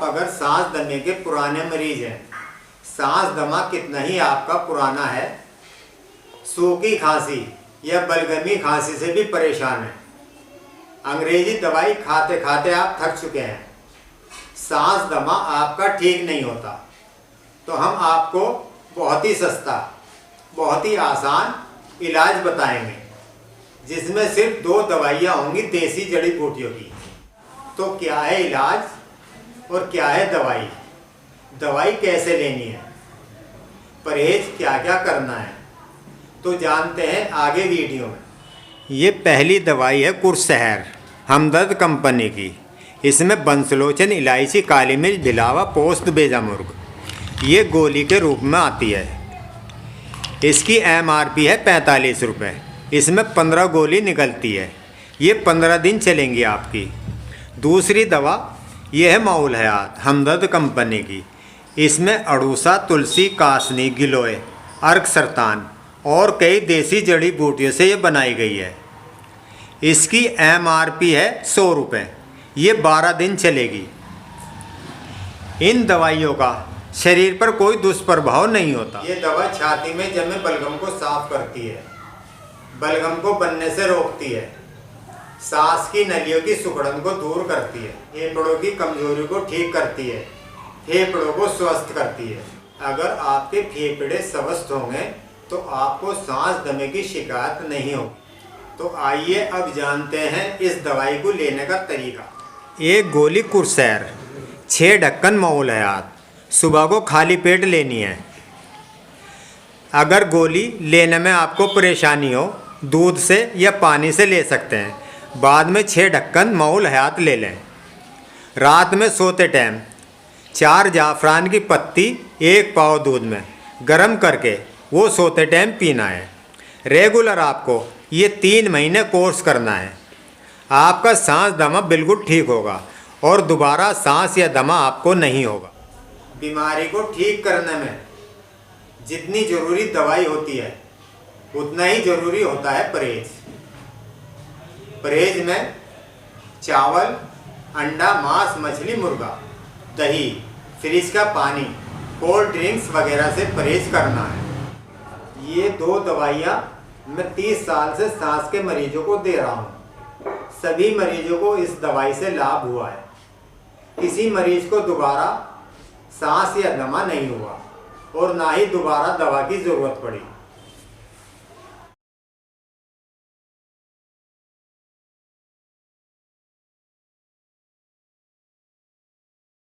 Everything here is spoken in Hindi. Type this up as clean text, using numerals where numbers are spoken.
आप अगर सांस दमे के पुराने मरीज हैं, सांस दमा कितना ही आपका पुराना है, सूखी खांसी या बलगमी खांसी से भी परेशान हैं, अंग्रेजी दवाई खाते खाते आप थक चुके हैं, सांस दमा आपका ठीक नहीं होता, तो हम आपको बहुत ही सस्ता, बहुत ही आसान इलाज बताएंगे, जिसमें सिर्फ 2 दवाइयाँ होंगी देसी जड़ी बूटियों की। तो क्या है इलाज और क्या है दवाई, दवाई कैसे लेनी है, परहेज क्या क्या करना है, तो जानते हैं आगे वीडियो में। ये पहली दवाई है कुरसहर, हमदर्द कंपनी की। इसमें बंसलोचन, इलायची, काली मिर्च, भिलावा, पोस्त, बेजा मुर्ग ये गोली के रूप में आती है। इसकी MRP है 45 रुपये। इसमें 15 गोली निकलती है। ये 15 दिन चलेंगी आपकी। दूसरी दवा ये है माउल हयात, हमदर्द कंपनी की। इसमें अड़ूसा, तुलसी, कासनी, गिलोय, अर्क सरतान और कई देसी जड़ी बूटियों से ये बनाई गई है। इसकी MRP है 100 रुपये। ये 12 दिन चलेगी। इन दवाइयों का शरीर पर कोई दुष्प्रभाव नहीं होता। ये दवा छाती में जमे बलगम को साफ करती है, बलगम को बनने से रोकती है, सांस की नलियों की सुखड़न को दूर करती है, फेफड़ों की कमजोरी को ठीक करती है, फेफड़ों को स्वस्थ करती है। अगर आपके फेफड़े स्वस्थ होंगे तो आपको सांस दमे की शिकायत नहीं होगी। तो आइए अब जानते हैं इस दवाई को लेने का तरीका। 1 गोली कुरसहर, 6 ढक्कन माउल हयात, सुबह को खाली पेट लेनी है। अगर गोली लेने में आपको परेशानी हो, दूध से या पानी से ले सकते हैं। बाद में 6 ढक्कन माउल हयात ले लें। रात में सोते टाइम 4 जाफरान की पत्ती 1 पाव दूध में गर्म करके वो सोते टाइम पीना है। रेगुलर आपको ये 3 महीने कोर्स करना है। आपका सांस दमा बिल्कुल ठीक होगा और दोबारा सांस या दमा आपको नहीं होगा। बीमारी को ठीक करने में जितनी ज़रूरी दवाई होती है उतना ही ज़रूरी होता है परहेज। परहेज में चावल, अंडा, मांस, मछली, मुर्गा, दही, फ्रिज का पानी, कोल्ड ड्रिंक्स वगैरह से परहेज करना है। ये 2 दवाइयाँ मैं 30 साल से सांस के मरीजों को दे रहा हूँ। सभी मरीजों को इस दवाई से लाभ हुआ है। किसी मरीज को दोबारा सांस या दमा नहीं हुआ और ना ही दोबारा दवा की ज़रूरत पड़ी।